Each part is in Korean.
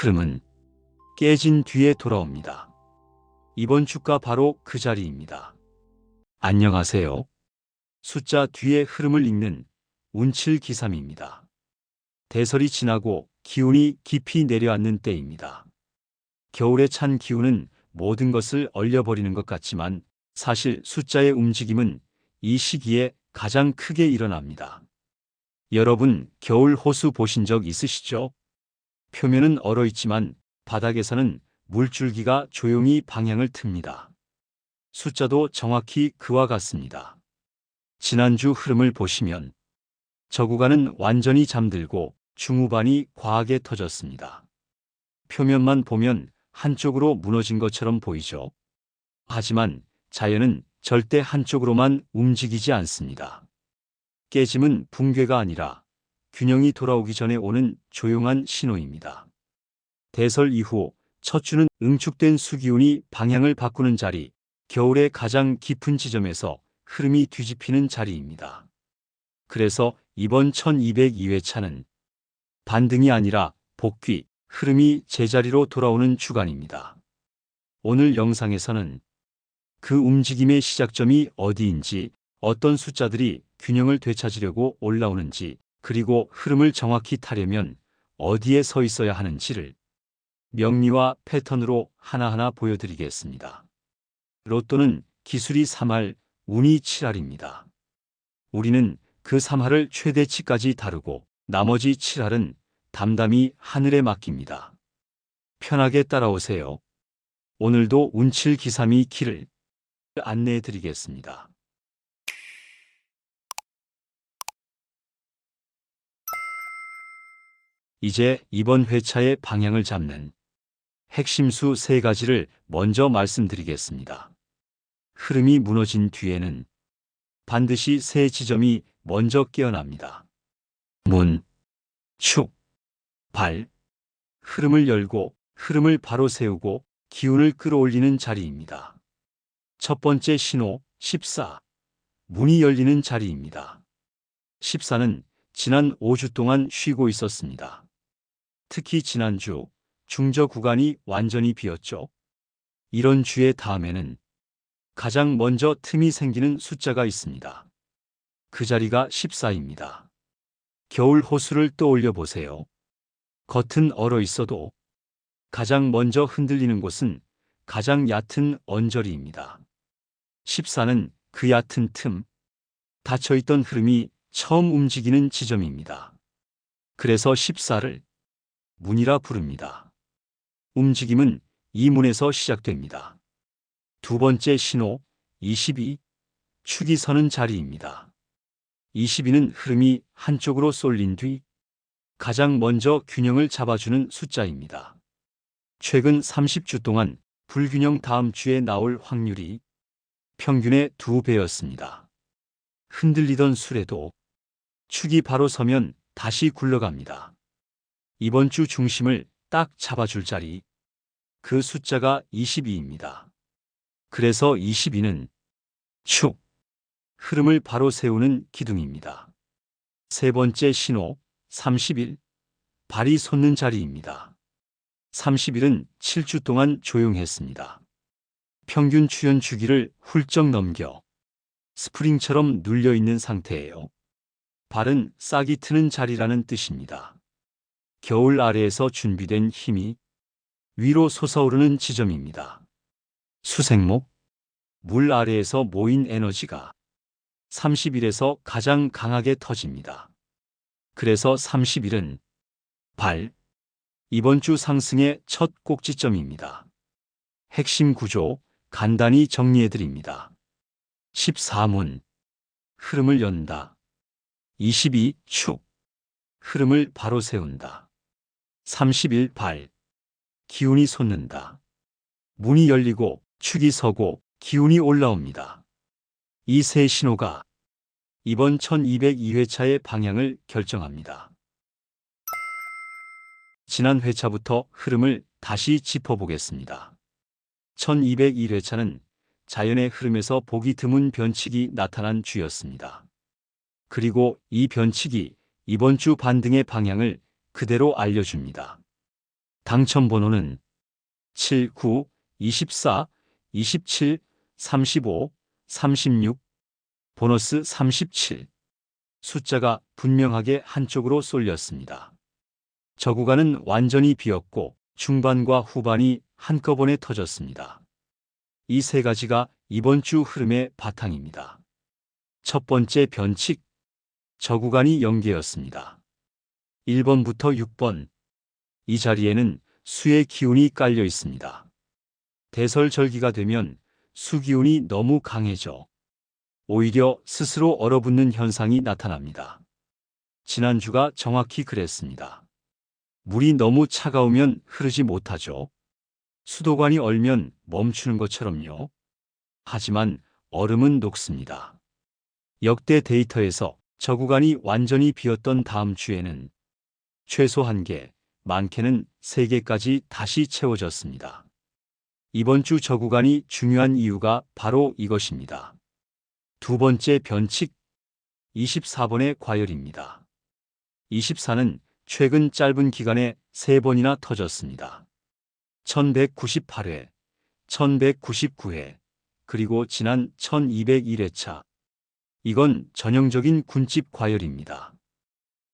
흐름은 깨진 뒤에 돌아옵니다. 이번 주가 바로 그 자리입니다. 안녕하세요. 숫자 뒤의 흐름을 읽는 운칠기삼입니다. 대설이 지나고 기운이 깊이 내려앉는 때입니다. 겨울에 찬 기운은 모든 것을 얼려버리는 것 같지만 사실 숫자의 움직임은 이 시기에 가장 크게 일어납니다. 여러분, 겨울 호수 보신 적 있으시죠? 표면은 얼어있지만 바닥에서는 물줄기가 조용히 방향을 틉니다. 숫자도 정확히 그와 같습니다. 지난주 흐름을 보시면 저 구간은 완전히 잠들고 중후반이 과하게 터졌습니다. 표면만 보면 한쪽으로 무너진 것처럼 보이죠. 하지만 자연은 절대 한쪽으로만 움직이지 않습니다. 깨짐은 붕괴가 아니라 균형이 돌아오기 전에 오는 조용한 신호입니다. 대설 이후 첫 주는 응축된 수기운이 방향을 바꾸는 자리, 겨울의 가장 깊은 지점에서 흐름이 뒤집히는 자리입니다. 그래서 이번 1202회차는 반등이 아니라 복귀, 흐름이 제자리로 돌아오는 주간입니다. 오늘 영상에서는 그 움직임의 시작점이 어디인지, 어떤 숫자들이 균형을 되찾으려고 올라오는지, 그리고 흐름을 정확히 타려면 어디에 서 있어야 하는지를 명리와 패턴으로 하나하나 보여드리겠습니다. 로또는 기술이 3할, 운이 7할입니다. 우리는 그 3할을 최대치까지 다루고 나머지 7할은 담담히 하늘에 맡깁니다. 편하게 따라오세요. 오늘도 운칠기삼이 길을 안내해 드리겠습니다. 이제 이번 회차의 방향을 잡는 핵심수 3가지를 먼저 말씀드리겠습니다. 흐름이 무너진 뒤에는 반드시 3 지점이 먼저 깨어납니다. 문, 축, 발. 흐름을 열고 흐름을 바로 세우고 기운을 끌어올리는 자리입니다. 첫 번째 신호 14. 문이 열리는 자리입니다. 14는 지난 5주 동안 쉬고 있었습니다. 특히 지난주 중저 구간이 완전히 비었죠. 이런 주의 다음에는 가장 먼저 틈이 생기는 숫자가 있습니다. 그 자리가 14입니다. 겨울 호수를 떠올려 보세요. 겉은 얼어 있어도 가장 먼저 흔들리는 곳은 가장 얕은 언저리입니다. 14는 그 얕은 틈, 닫혀있던 흐름이 처음 움직이는 지점입니다. 그래서 14를 문이라 부릅니다. 움직임은 이 문에서 시작됩니다. 두 번째 신호 22, 축이 서는 자리입니다. 22는 흐름이 한쪽으로 쏠린 뒤 가장 먼저 균형을 잡아주는 숫자입니다. 최근 30주 동안 불균형 다음 주에 나올 확률이 평균의 2배였습니다. 흔들리던 수레도 축이 바로 서면 다시 굴러갑니다. 이번 주 중심을 딱 잡아줄 자리, 그 숫자가 22입니다. 그래서 22는 축, 흐름을 바로 세우는 기둥입니다. 세 번째 신호 31, 발이 솟는 자리입니다. 31은 7주 동안 조용했습니다. 평균 추연 주기를 훌쩍 넘겨 스프링처럼 눌려있는 상태예요. 발은 싹이 트는 자리라는 뜻입니다. 겨울 아래에서 준비된 힘이 위로 솟아오르는 지점입니다. 수생목, 물 아래에서 모인 에너지가 30일에서 가장 강하게 터집니다. 그래서 30일은 발, 이번 주 상승의 첫 꼭지점입니다. 핵심 구조 간단히 정리해드립니다. 14문, 흐름을 연다. 22 축, 흐름을 바로 세운다. 31 발, 기운이 솟는다. 문이 열리고 축이 서고 기운이 올라옵니다. 이 세 신호가 이번 1202회차의 방향을 결정합니다. 지난 회차부터 흐름을 다시 짚어보겠습니다. 1201회차는 자연의 흐름에서 보기 드문 변칙이 나타난 주였습니다. 그리고 이 변칙이 이번 주 반등의 방향을 그대로 알려줍니다. 당첨번호는 7, 9, 24, 27, 35, 36, 보너스 37. 숫자가 분명하게 한쪽으로 쏠렸습니다. 저 구간은 완전히 비었고 중반과 후반이 한꺼번에 터졌습니다. 이 세 가지가 이번 주 흐름의 바탕입니다. 첫 번째 변칙, 저 구간이 연계였습니다. 1번부터 6번. 이 자리에는 수의 기운이 깔려 있습니다. 대설절기가 되면 수 기운이 너무 강해져 오히려 스스로 얼어붙는 현상이 나타납니다. 지난주가 정확히 그랬습니다. 물이 너무 차가우면 흐르지 못하죠. 수도관이 얼면 멈추는 것처럼요. 하지만 얼음은 녹습니다. 역대 데이터에서 저 구간이 완전히 비었던 다음 주에는 최소 1개, 많게는 3개까지 다시 채워졌습니다. 이번 주 저 구간이 중요한 이유가 바로 이것입니다. 두 번째 변칙, 24번의 과열입니다. 24는 최근 짧은 기간에 3번이나 터졌습니다. 1198회, 1199회, 그리고 지난 1201회차. 이건 전형적인 군집 과열입니다.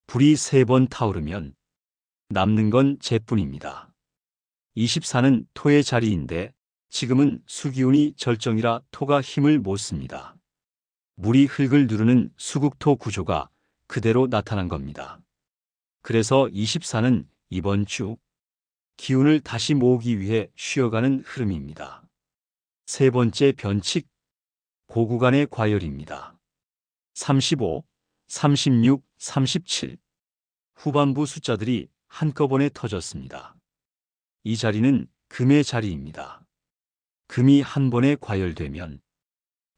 불이 3번 타오르면 남는 건 재뿐입니다. 24는 토의 자리인데 지금은 수기운이 절정이라 토가 힘을 못 씁니다. 물이 흙을 누르는 수국토 구조가 그대로 나타난 겁니다. 그래서 24는 이번 주 기운을 다시 모으기 위해 쉬어가는 흐름입니다. 세 번째 변칙, 고구간의 과열입니다. 35, 36, 37. 후반부 숫자들이 한꺼번에 터졌습니다. 이 자리는 금의 자리입니다. 금이 한 번에 과열되면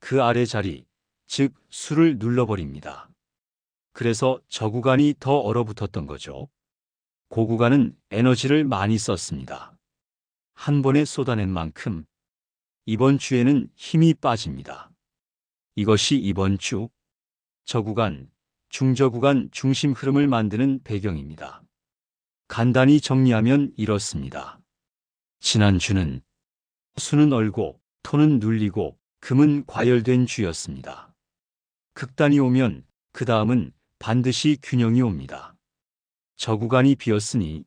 그 아래 자리, 즉 수를 눌러버립니다. 그래서 저 구간이 더 얼어붙었던 거죠. 고구간은 에너지를 많이 썼습니다. 한 번에 쏟아낸 만큼 이번 주에는 힘이 빠집니다. 이것이 이번 주 저 구간, 중저 구간 중심 흐름을 만드는 배경입니다. 간단히 정리하면 이렇습니다. 지난주는 수는 얼고 토는 눌리고 금은 과열된 주였습니다. 극단이 오면 그 다음은 반드시 균형이 옵니다. 저 구간이 비었으니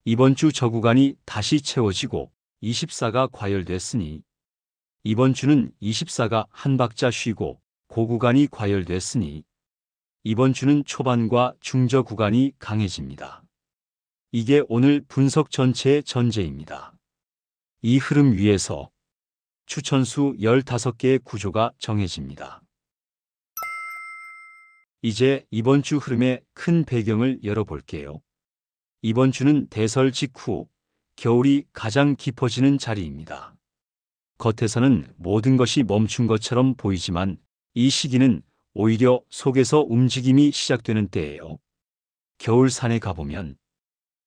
이번 주 저 구간이 다시 채워지고 24가 과열됐으니 이번 주는 24가 한 박자 쉬고 고구간이 과열됐으니 이번 주는 초반과 중저 구간이 강해집니다. 이게 오늘 분석 전체의 전제입니다. 이 흐름 위에서 추천수 15개의 구조가 정해집니다. 이제 이번 주 흐름의 큰 배경을 열어볼게요. 이번 주는 대설 직후 겨울이 가장 깊어지는 자리입니다. 겉에서는 모든 것이 멈춘 것처럼 보이지만 이 시기는 오히려 속에서 움직임이 시작되는 때예요. 겨울 산에 가보면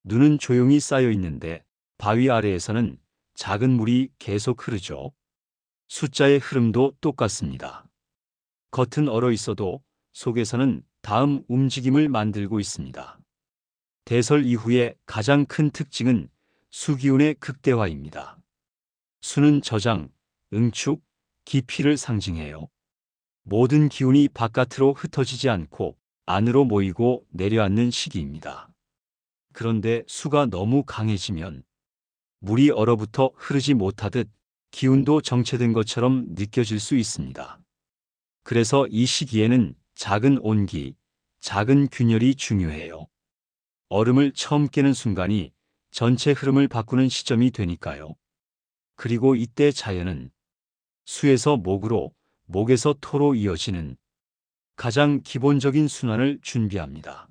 눈은 조용히 쌓여 있는데 바위 아래에서는 작은 물이 계속 흐르죠. 숫자의 흐름도 똑같습니다. 겉은 얼어 있어도 속에서는 다음 움직임을 만들고 있습니다. 대설 이후의 가장 큰 특징은 수기운의 극대화입니다. 수는 저장, 응축, 깊이를 상징해요. 모든 기운이 바깥으로 흩어지지 않고 안으로 모이고 내려앉는 시기입니다. 그런데 수가 너무 강해지면 물이 얼어붙어 흐르지 못하듯 기운도 정체된 것처럼 느껴질 수 있습니다. 그래서 이 시기에는 작은 온기, 작은 균열이 중요해요. 얼음을 처음 깨는 순간이 전체 흐름을 바꾸는 시점이 되니까요. 그리고 이때 자연은 수에서 목으로, 목에서 토로 이어지는 가장 기본적인 순환을 준비합니다.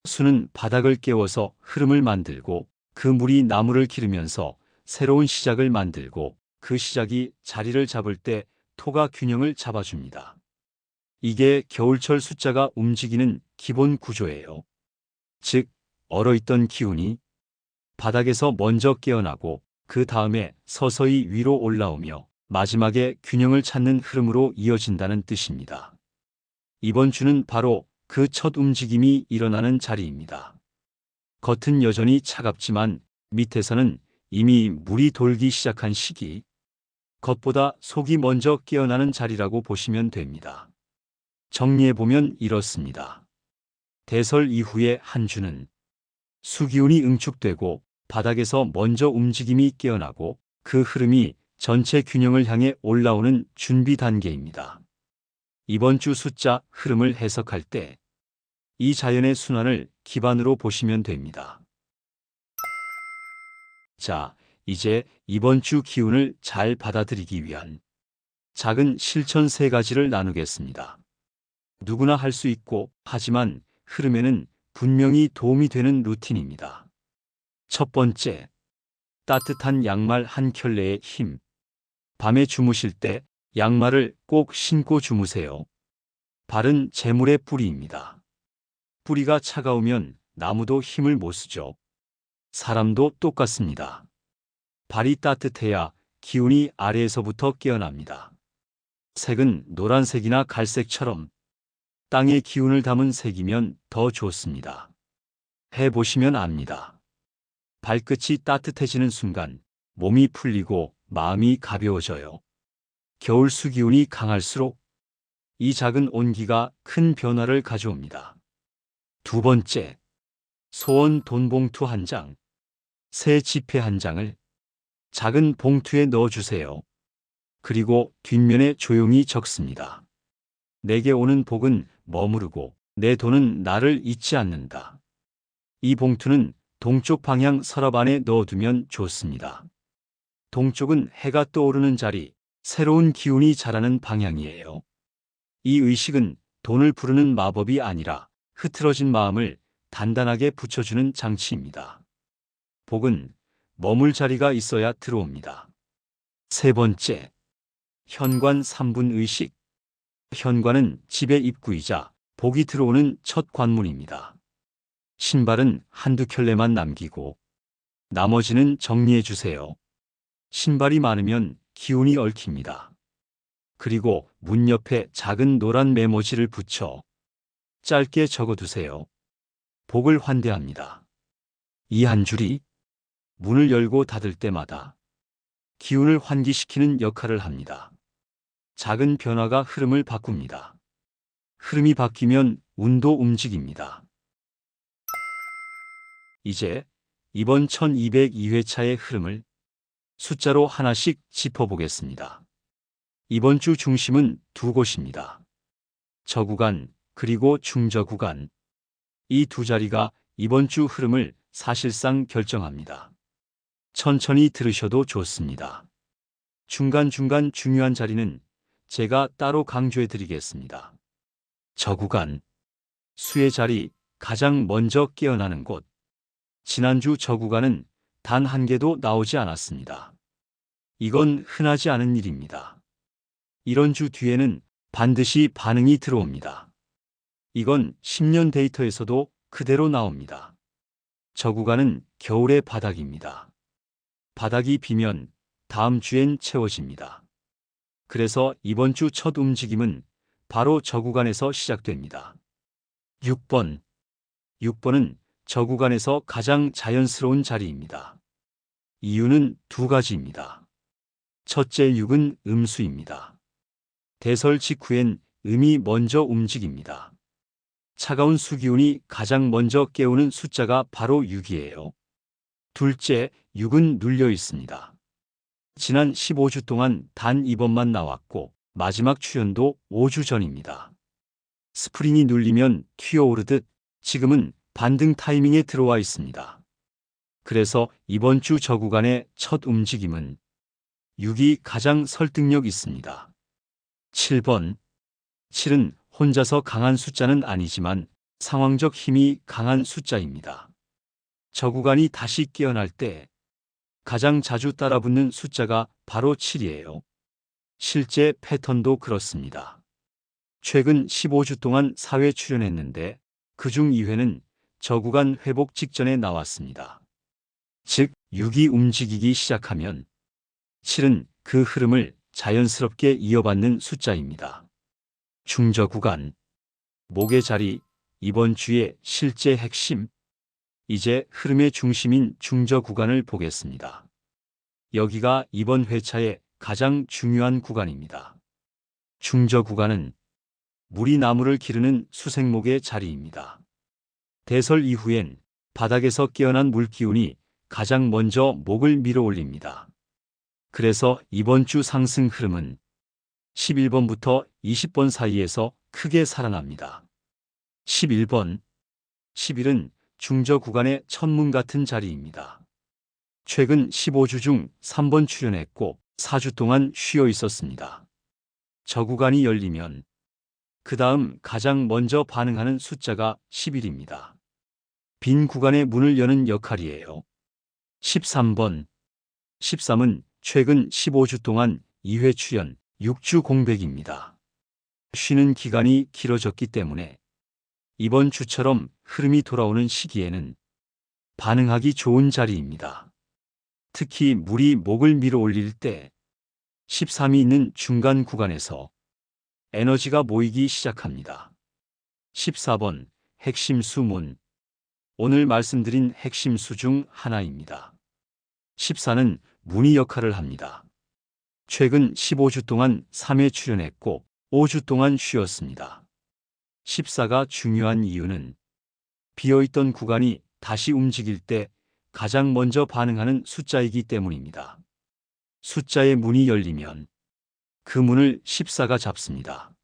수는 바닥을 깨워서 흐름을 만들고 그 물이 나무를 기르면서 새로운 시작을 만들고 그 시작이 자리를 잡을 때 토가 균형을 잡아줍니다. 이게 겨울철 숫자가 움직이는 기본 구조예요. 즉, 얼어있던 기운이 바닥에서 먼저 깨어나고 그 다음에 서서히 위로 올라오며 마지막에 균형을 찾는 흐름으로 이어진다는 뜻입니다. 이번 주는 바로 그 첫 움직임이 일어나는 자리입니다. 겉은 여전히 차갑지만 밑에서는 이미 물이 돌기 시작한 시기, 겉보다 속이 먼저 깨어나는 자리라고 보시면 됩니다. 정리해보면 이렇습니다. 대설 이후의 한 주는 수기운이 응축되고 바닥에서 먼저 움직임이 깨어나고 그 흐름이 전체 균형을 향해 올라오는 준비 단계입니다. 이번 주 숫자 흐름을 해석할 때 이 자연의 순환을 기반으로 보시면 됩니다. 자, 이제 이번 주 기운을 잘 받아들이기 위한 작은 실천 3가지를 나누겠습니다. 누구나 할 수 있고 하지만 흐름에는 분명히 도움이 되는 루틴입니다. 첫 번째, 따뜻한 양말 한 켤레의 힘. 밤에 주무실 때 양말을 꼭 신고 주무세요. 발은 재물의 뿌리입니다. 뿌리가 차가우면 나무도 힘을 못 쓰죠. 사람도 똑같습니다. 발이 따뜻해야 기운이 아래에서부터 깨어납니다. 색은 노란색이나 갈색처럼 땅의 기운을 담은 색이면 더 좋습니다. 해보시면 압니다. 발끝이 따뜻해지는 순간 몸이 풀리고 마음이 가벼워져요. 겨울 수기운이 강할수록 이 작은 온기가 큰 변화를 가져옵니다. 두 번째, 소원 돈봉투 한 장, 새 지폐 한 장을 작은 봉투에 넣어주세요. 그리고 뒷면에 조용히 적습니다. 내게 오는 복은 머무르고 내 돈은 나를 잊지 않는다. 이 봉투는 동쪽 방향 서랍 안에 넣어두면 좋습니다. 동쪽은 해가 떠오르는 자리, 새로운 기운이 자라는 방향이에요. 이 의식은 돈을 부르는 마법이 아니라 흐트러진 마음을 단단하게 붙여주는 장치입니다. 복은 머물 자리가 있어야 들어옵니다. 세 번째, 현관 3분 의식. 현관은 집의 입구이자 복이 들어오는 첫 관문입니다. 신발은 한두 켤레만 남기고 나머지는 정리해 주세요. 신발이 많으면 기운이 얽힙니다. 그리고 문 옆에 작은 노란 메모지를 붙여 짧게 적어두세요. 복을 환대합니다. 이 한 줄이 문을 열고 닫을 때마다 기운을 환기시키는 역할을 합니다. 작은 변화가 흐름을 바꿉니다. 흐름이 바뀌면 운도 움직입니다. 이제 이번 1202회차의 흐름을 숫자로 하나씩 짚어보겠습니다. 이번 주 중심은 두 곳입니다. 저구간 그리고 중저구간. 이 두 자리가 이번 주 흐름을 사실상 결정합니다. 천천히 들으셔도 좋습니다. 중간중간 중요한 자리는 제가 따로 강조해 드리겠습니다. 저구간, 수의 자리, 가장 먼저 깨어나는 곳. 지난주 저구간은 단 한 개도 나오지 않았습니다. 이건 흔하지 않은 일입니다. 이런 주 뒤에는 반드시 반응이 들어옵니다. 이건 10년 데이터에서도 그대로 나옵니다. 저구간은 겨울의 바닥입니다. 바닥이 비면 다음 주엔 채워집니다. 그래서 이번 주 첫 움직임은 바로 저구간에서 시작됩니다. 6번. 6번은 저구간에서 가장 자연스러운 자리입니다. 이유는 두 가지입니다. 첫째 6은 음수입니다. 대설 직후엔 음이 먼저 움직입니다. 차가운 수기운이 가장 먼저 깨우는 숫자가 바로 6이에요. 둘째, 6은 눌려 있습니다. 지난 15주 동안 단 2번만 나왔고 마지막 출현도 5주 전입니다. 스프링이 눌리면 튀어오르듯 지금은 반등 타이밍에 들어와 있습니다. 그래서 이번 주 저구간의 첫 움직임은 6이 가장 설득력 있습니다. 7번. 7은 혼자서 강한 숫자는 아니지만 상황적 힘이 강한 숫자입니다. 저구간이 다시 깨어날 때 가장 자주 따라붙는 숫자가 바로 7이에요. 실제 패턴도 그렇습니다. 최근 15주 동안 4회 출연했는데 그중 2회는 저구간 회복 직전에 나왔습니다. 즉 6이 움직이기 시작하면 7은 그 흐름을 자연스럽게 이어받는 숫자입니다. 중저구간, 목의 자리, 이번 주의 실제 핵심. 이제 흐름의 중심인 중저 구간을 보겠습니다. 여기가 이번 회차의 가장 중요한 구간입니다. 중저 구간은 물이 나무를 기르는 수생목의 자리입니다. 대설 이후엔 바닥에서 깨어난 물기운이 가장 먼저 목을 밀어 올립니다. 그래서 이번 주 상승 흐름은 11번부터 20번 사이에서 크게 살아납니다. 11번, 11은 중저 구간의 천문 같은 자리입니다. 최근 15주 중 3번 출현했고 4주 동안 쉬어 있었습니다. 저 구간이 열리면 그 다음 가장 먼저 반응하는 숫자가 11입니다. 빈 구간의 문을 여는 역할이에요. 13번, 13은 최근 15주 동안 2회 출현, 6주 공백입니다. 쉬는 기간이 길어졌기 때문에 이번 주처럼 흐름이 돌아오는 시기에는 반응하기 좋은 자리입니다. 특히 물이 목을 밀어 올릴 때 13이 있는 중간 구간에서 에너지가 모이기 시작합니다. 14번 핵심 수문. 오늘 말씀드린 핵심 수 중 하나입니다. 14는 문의 역할을 합니다. 최근 15주 동안 3회 출현했고 5주 동안 쉬었습니다. 14가 중요한 이유는 비어있던 구간이 다시 움직일 때 가장 먼저 반응하는 숫자이기 때문입니다. 숫자의 문이 열리면 그 문을 14가 잡습니다.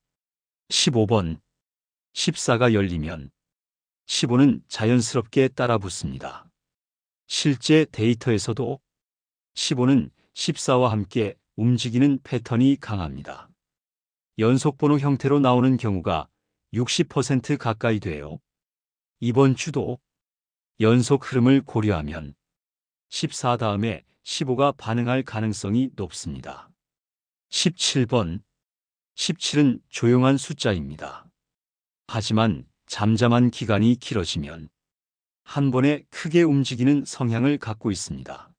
15번, 14가 열리면 15는 자연스럽게 따라 붙습니다. 실제 데이터에서도 15는 14와 함께 움직이는 패턴이 강합니다. 연속번호 형태로 나오는 경우가 60% 가까이 돼요. 이번 주도 연속 흐름을 고려하면 14 다음에 15가 반응할 가능성이 높습니다. 17번, 17은 조용한 숫자입니다. 하지만 잠잠한 기간이 길어지면 한 번에 크게 움직이는 성향을 갖고 있습니다.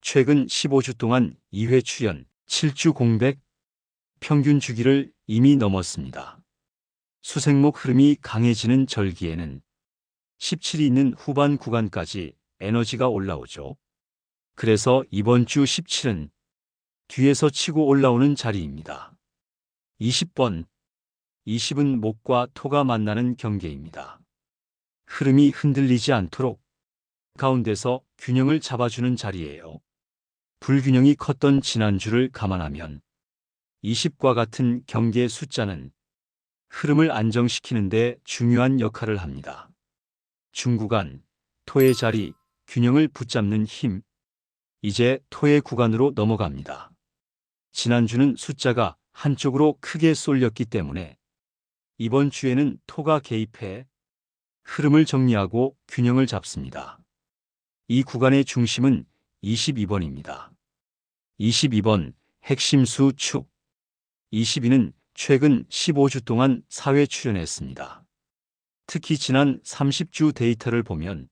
최근 15주 동안 2회 출현, 7주 공백, 평균 주기를 이미 넘었습니다. 수생목 흐름이 강해지는 절기에는 17이 있는 후반 구간까지 에너지가 올라오죠. 그래서 이번 주 17은 뒤에서 치고 올라오는 자리입니다. 20번, 20은 목과 토가 만나는 경계입니다. 흐름이 흔들리지 않도록 가운데서 균형을 잡아주는 자리예요. 불균형이 컸던 지난주를 감안하면 20과 같은 경계 숫자는 흐름을 안정시키는 데 중요한 역할을 합니다. 중구간, 토의 자리, 균형을 붙잡는 힘. 이제 토의 구간으로 넘어갑니다. 지난주는 숫자가 한쪽으로 크게 쏠렸기 때문에 이번 주에는 토가 개입해 흐름을 정리하고 균형을 잡습니다. 이 구간의 중심은 22번입니다. 22번 핵심 수 축. 22는 최근 15주 동안 4회 출현했습니다. 특히 지난 30주 데이터를 보면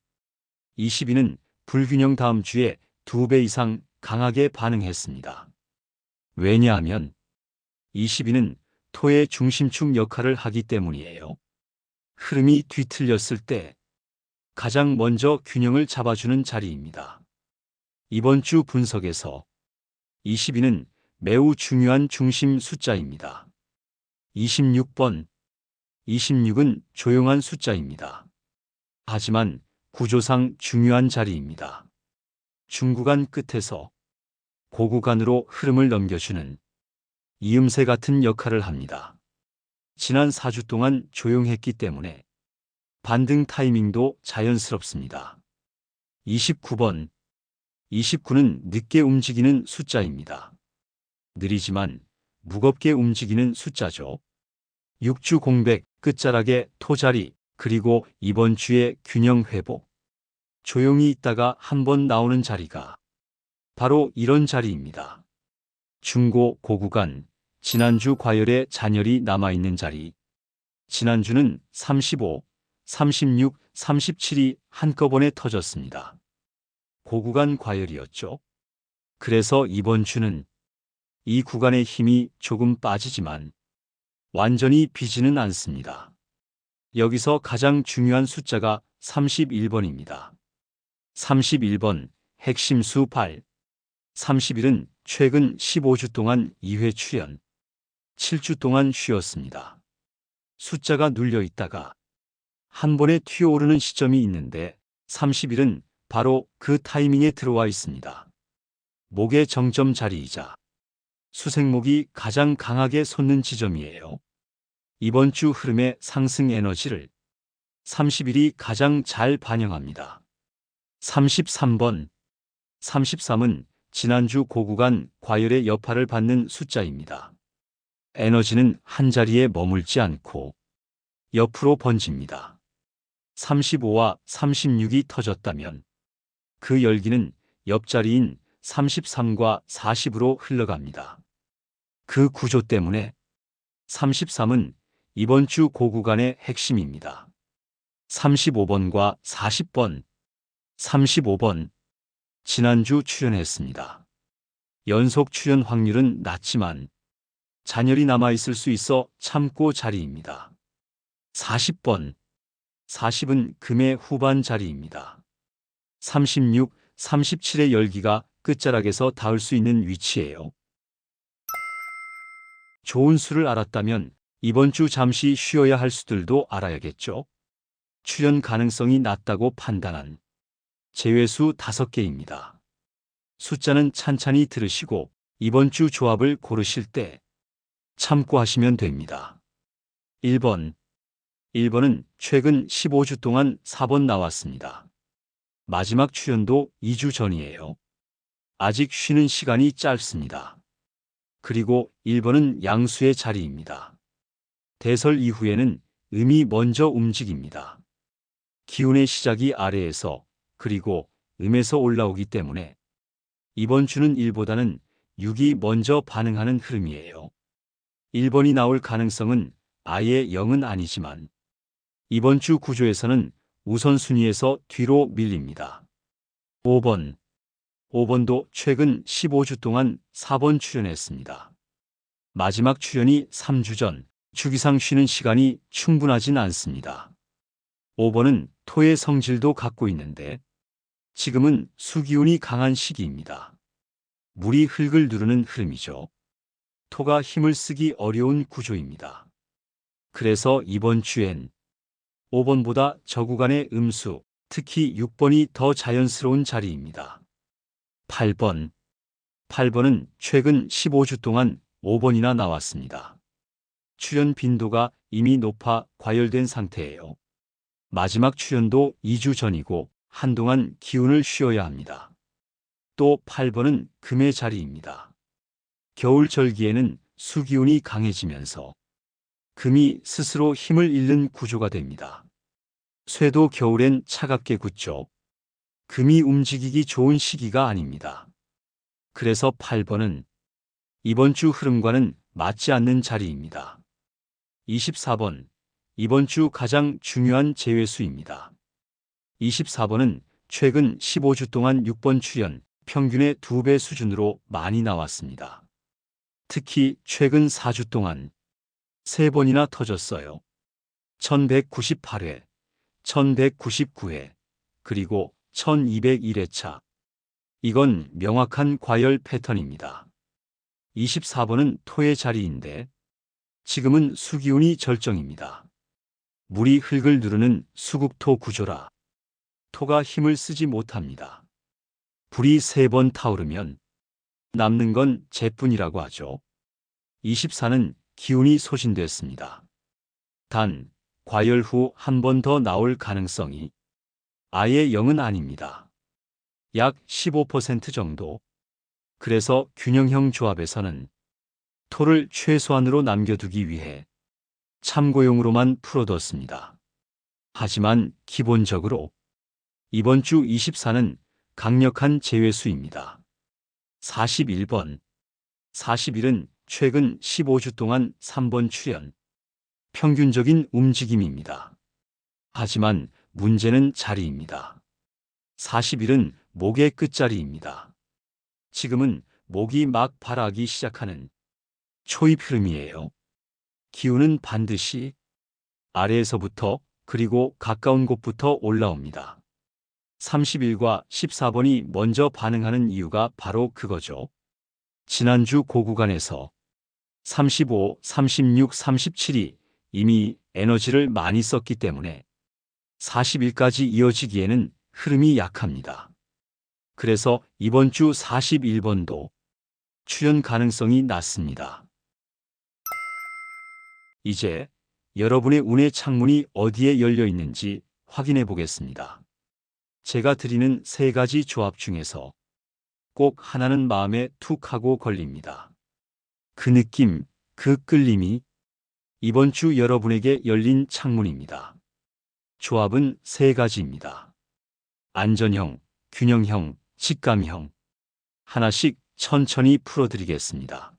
22는 불균형 다음 주에 2배 이상 강하게 반응했습니다. 왜냐하면 22는 토의 중심축 역할을 하기 때문이에요. 흐름이 뒤틀렸을 때 가장 먼저 균형을 잡아주는 자리입니다. 이번 주 분석에서 22는 매우 중요한 중심 숫자입니다. 26번, 26은 조용한 숫자입니다. 하지만 구조상 중요한 자리입니다. 중구간 끝에서 고구간으로 흐름을 넘겨주는 이음새 같은 역할을 합니다. 지난 4주 동안 조용했기 때문에 반등 타이밍도 자연스럽습니다. 29번, 29는 늦게 움직이는 숫자입니다. 느리지만 무겁게 움직이는 숫자죠. 6주 공백, 끝자락의 토자리, 그리고 이번 주의 균형 회복. 조용히 있다가 한번 나오는 자리가 바로 이런 자리입니다. 중고 고구간, 지난주 과열에 잔열이 남아있는 자리. 지난주는 35, 36, 37이 한꺼번에 터졌습니다. 고구간 과열이었죠. 그래서 이번 주는 이 구간의 힘이 조금 빠지지만 완전히 비지는 않습니다. 여기서 가장 중요한 숫자가 31번입니다. 31번 핵심수 8. 30일은 최근 15주 동안 2회 출연, 7주 동안 쉬었습니다. 숫자가 눌려 있다가 한 번에 튀어오르는 시점이 있는데 30일은 바로 그 타이밍에 들어와 있습니다. 목의 정점 자리이자 수생목이 가장 강하게 솟는 지점이에요. 이번 주 흐름의 상승 에너지를 30일이 가장 잘 반영합니다. 33번. 33은 지난주 고구간 과열의 여파를 받는 숫자입니다. 에너지는 한 자리에 머물지 않고 옆으로 번집니다. 35와 36이 터졌다면 그 열기는 옆자리인 33과 40으로 흘러갑니다. 그 구조 때문에 33은 이번 주 고구간의 핵심입니다. 35번과 40번. 35번. 지난주 출연했습니다. 연속 출연 확률은 낮지만 잔열이 남아있을 수 있어 참고 자리입니다. 40번. 40은 금의 후반 자리입니다. 36, 37의 열기가 끝자락에서 닿을 수 있는 위치예요. 좋은 수를 알았다면 이번 주 잠시 쉬어야 할 수들도 알아야겠죠. 출연 가능성이 낮다고 판단한 제외수 5개입니다. 숫자는 찬찬히 들으시고 이번 주 조합을 고르실 때 참고하시면 됩니다. 1번. 1번은 최근 15주 동안 4번 나왔습니다. 마지막 출연도 2주 전이에요. 아직 쉬는 시간이 짧습니다. 그리고 1번은 양수의 자리입니다. 대설 이후에는 음이 먼저 움직입니다. 기운의 시작이 아래에서 그리고 음에서 올라오기 때문에 이번 주는 1보다는 6이 먼저 반응하는 흐름이에요. 1번이 나올 가능성은 아예 0은 아니지만 이번 주 구조에서는 우선순위에서 뒤로 밀립니다. 5번. 5번도 최근 15주 동안 4번 출연했습니다. 마지막 출연이 3주 전, 주기상 쉬는 시간이 충분하진 않습니다. 5번은 토의 성질도 갖고 있는데 지금은 수기운이 강한 시기입니다. 물이 흙을 누르는 흐름이죠. 토가 힘을 쓰기 어려운 구조입니다. 그래서 이번 주엔 5번보다 저구간의 음수, 특히 6번이 더 자연스러운 자리입니다. 8번. 8번은 최근 15주 동안 5번이나 나왔습니다. 출연 빈도가 이미 높아 과열된 상태예요. 마지막 출연도 2주 전이고 한동안 기운을 쉬어야 합니다. 또 8번은 금의 자리입니다. 겨울절기에는 수기운이 강해지면서 금이 스스로 힘을 잃는 구조가 됩니다. 쇠도 겨울엔 차갑게 굳죠. 금이 움직이기 좋은 시기가 아닙니다. 그래서 8번은 이번 주 흐름과는 맞지 않는 자리입니다. 24번. 이번 주 가장 중요한 제외수입니다. 24번은 최근 15주 동안 6번 출연, 평균의 2배 수준으로 많이 나왔습니다. 특히 최근 4주 동안 3번이나 터졌어요. 1198회, 1199회, 그리고 1201회차. 이건 명확한 과열 패턴입니다. 24번은 토의 자리인데 지금은 수기운이 절정입니다. 물이 흙을 누르는 수국토 구조라 토가 힘을 쓰지 못합니다. 불이 3번 타오르면 남는 건 재뿐이라고 하죠. 24는 기운이 소진됐습니다. 단, 과열 후 한 번 더 나올 가능성이 아예 0은 아닙니다. 약 15% 정도. 그래서 균형형 조합에서는 토를 최소한으로 남겨두기 위해 참고용으로만 풀어뒀습니다. 하지만 기본적으로 이번 주 24는 강력한 제외수입니다. 41번. 41은 최근 15주 동안 3번 출연. 평균적인 움직임입니다. 하지만 문제는 자리입니다. 41은 목의 끝자리입니다. 지금은 목이 막 발하기 시작하는 초입 흐름이에요. 기운은 반드시 아래에서부터 그리고 가까운 곳부터 올라옵니다. 31과 14번이 먼저 반응하는 이유가 바로 그거죠. 지난주 고구간에서 35, 36, 37이 이미 에너지를 많이 썼기 때문에 41까지 이어지기에는 흐름이 약합니다. 그래서 이번 주 41번도 출현 가능성이 낮습니다. 이제 여러분의 운의 창문이 어디에 열려 있는지 확인해 보겠습니다. 제가 드리는 세 가지 조합 중에서 꼭 하나는 마음에 툭 하고 걸립니다. 그 느낌, 그 끌림이 이번 주 여러분에게 열린 창문입니다. 조합은 세 가지입니다. 안전형, 균형형, 직감형. 하나씩 천천히 풀어드리겠습니다.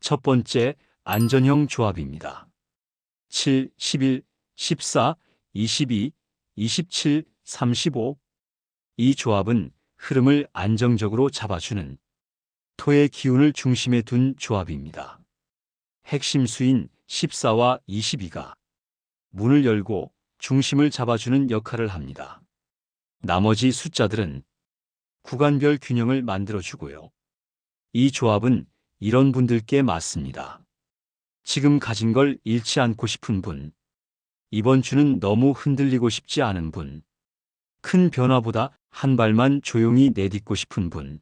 첫 번째, 안전형 조합입니다. 7, 11, 14, 22, 27, 35. 이 조합은 흐름을 안정적으로 잡아주는 토의 기운을 중심에 둔 조합입니다. 핵심 수인 14와 22가 문을 열고 중심을 잡아주는 역할을 합니다. 나머지 숫자들은 구간별 균형을 만들어주고요. 이 조합은 이런 분들께 맞습니다. 지금 가진 걸 잃지 않고 싶은 분, 이번 주는 너무 흔들리고 싶지 않은 분, 큰 변화보다 한 발만 조용히 내딛고 싶은 분,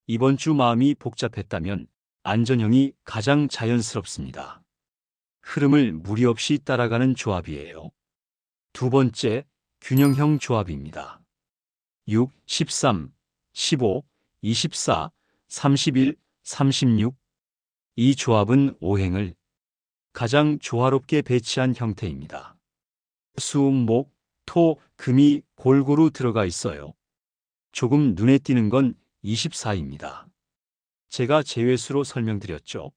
이번 주 마음이 복잡했다면 안전형이 가장 자연스럽습니다. 흐름을 무리 없이 따라가는 조합이에요. 두 번째, 균형형 조합입니다. 6, 13, 15, 24, 31, 36. 이 조합은 오행을 가장 조화롭게 배치한 형태입니다. 수, 목, 토, 금이 골고루 들어가 있어요. 조금 눈에 띄는 건 24입니다. 제가 제외수로 설명드렸죠.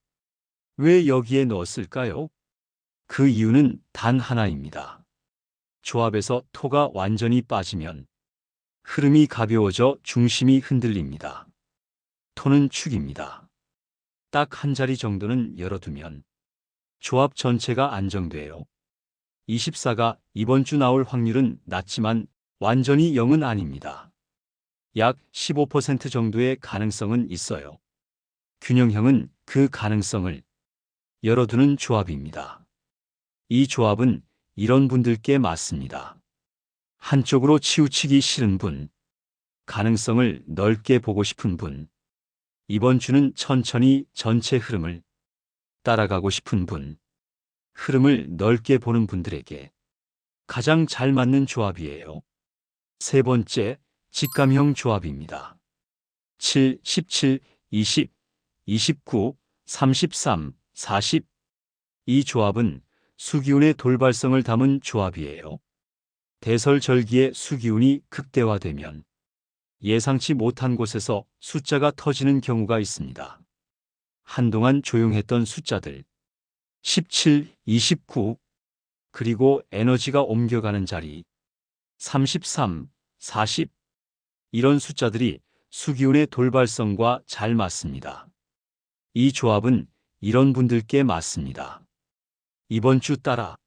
왜 여기에 넣었을까요? 그 이유는 단 하나입니다. 조합에서 토가 완전히 빠지면 흐름이 가벼워져 중심이 흔들립니다. 토는 축입니다. 딱 한 자리 정도는 열어두면 조합 전체가 안정돼요. 24가 이번 주 나올 확률은 낮지만 완전히 0은 아닙니다. 약 15% 정도의 가능성은 있어요. 균형형은 그 가능성을 열어두는 조합입니다. 이 조합은 이런 분들께 맞습니다. 한쪽으로 치우치기 싫은 분, 가능성을 넓게 보고 싶은 분, 이번 주는 천천히 전체 흐름을 따라가고 싶은 분, 흐름을 넓게 보는 분들에게 가장 잘 맞는 조합이에요. 세 번째, 직감형 조합입니다. 7, 17, 20, 29, 33, 40. 이 조합은 수기운의 돌발성을 담은 조합이에요. 대설절기의 수기운이 극대화되면 예상치 못한 곳에서 숫자가 터지는 경우가 있습니다. 한동안 조용했던 숫자들 17, 29, 그리고 에너지가 옮겨가는 자리 33, 40. 이런 숫자들이 수기운의 돌발성과 잘 맞습니다. 이 조합은 이런 분들께 맞습니다. 이번 주 따라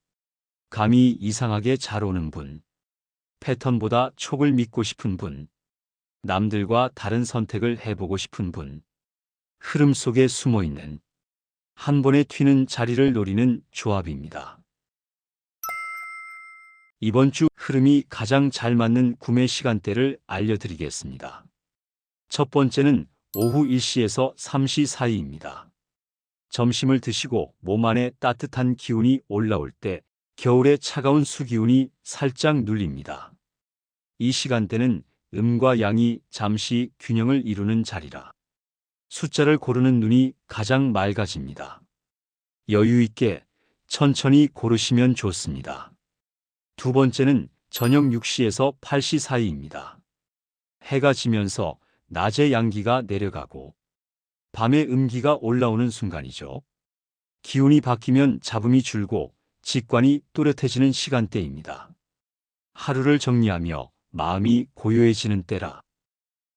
감이 이상하게 잘 오는 분, 패턴보다 촉을 믿고 싶은 분, 남들과 다른 선택을 해보고 싶은 분, 흐름 속에 숨어있는 한 번에 튀는 자리를 노리는 조합입니다. 이번 주 흐름이 가장 잘 맞는 구매 시간대를 알려드리겠습니다. 첫 번째는 오후 1시에서 3시 사이입니다. 점심을 드시고 몸 안에 따뜻한 기운이 올라올 때 겨울의 차가운 수기운이 살짝 눌립니다. 이 시간대는 음과 양이 잠시 균형을 이루는 자리라 숫자를 고르는 눈이 가장 맑아집니다. 여유 있게 천천히 고르시면 좋습니다. 두 번째는 저녁 6시에서 8시 사이입니다. 해가 지면서 낮의 양기가 내려가고 밤의 음기가 올라오는 순간이죠. 기운이 바뀌면 잡음이 줄고 직관이 또렷해지는 시간대입니다. 하루를 정리하며 마음이 고요해지는 때라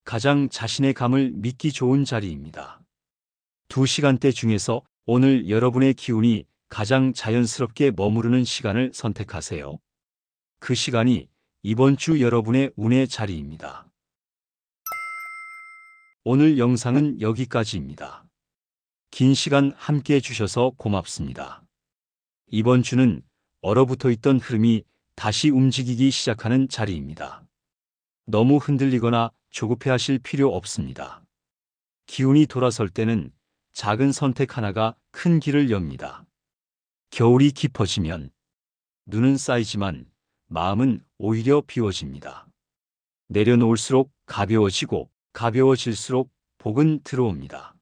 가장 자신의 감을 믿기 좋은 자리입니다. 두 시간대 중에서 오늘 여러분의 기운이 가장 자연스럽게 머무르는 시간을 선택하세요. 그 시간이 이번 주 여러분의 운의 자리입니다. 오늘 영상은 여기까지입니다. 긴 시간 함께 해주셔서 고맙습니다. 이번 주는 얼어붙어 있던 흐름이 다시 움직이기 시작하는 자리입니다. 너무 흔들리거나 조급해하실 필요 없습니다. 기운이 돌아설 때는 작은 선택 하나가 큰 길을 엽니다. 겨울이 깊어지면 눈은 쌓이지만 마음은 오히려 비워집니다. 내려놓을수록 가벼워지고 가벼워질수록 복은 들어옵니다.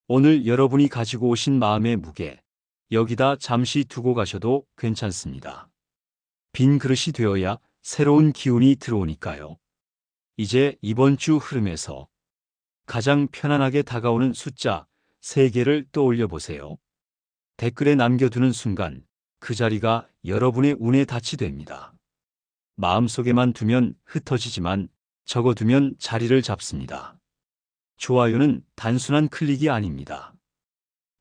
오늘 여러분이 가지고 오신 마음의 무게, 여기다 잠시 두고 가셔도 괜찮습니다. 빈 그릇이 되어야 새로운 기운이 들어오니까요. 이제 이번 주 흐름에서 가장 편안하게 다가오는 숫자 3개를 떠올려 보세요. 댓글에 남겨두는 순간 그 자리가 여러분의 운의 닻이 됩니다. 마음속에만 두면 흩어지지만 적어두면 자리를 잡습니다. 좋아요는 단순한 클릭이 아닙니다.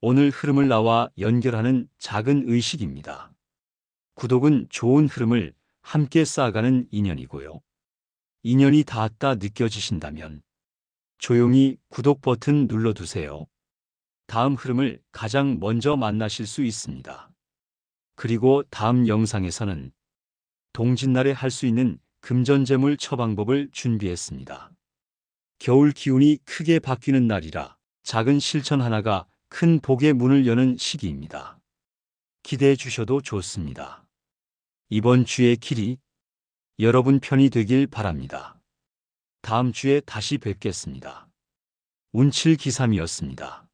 오늘 흐름을 나와 연결하는 작은 의식입니다. 구독은 좋은 흐름을 함께 쌓아가는 인연이고요. 인연이 닿았다 느껴지신다면 조용히 구독 버튼 눌러두세요. 다음 흐름을 가장 먼저 만나실 수 있습니다. 그리고 다음 영상에서는 동짓날에 할 수 있는 금전재물 처방법을 준비했습니다. 겨울 기운이 크게 바뀌는 날이라 작은 실천 하나가 큰 복의 문을 여는 시기입니다. 기대해 주셔도 좋습니다. 이번 주의 길이 여러분 편이 되길 바랍니다. 다음 주에 다시 뵙겠습니다. 운칠기삼이었습니다.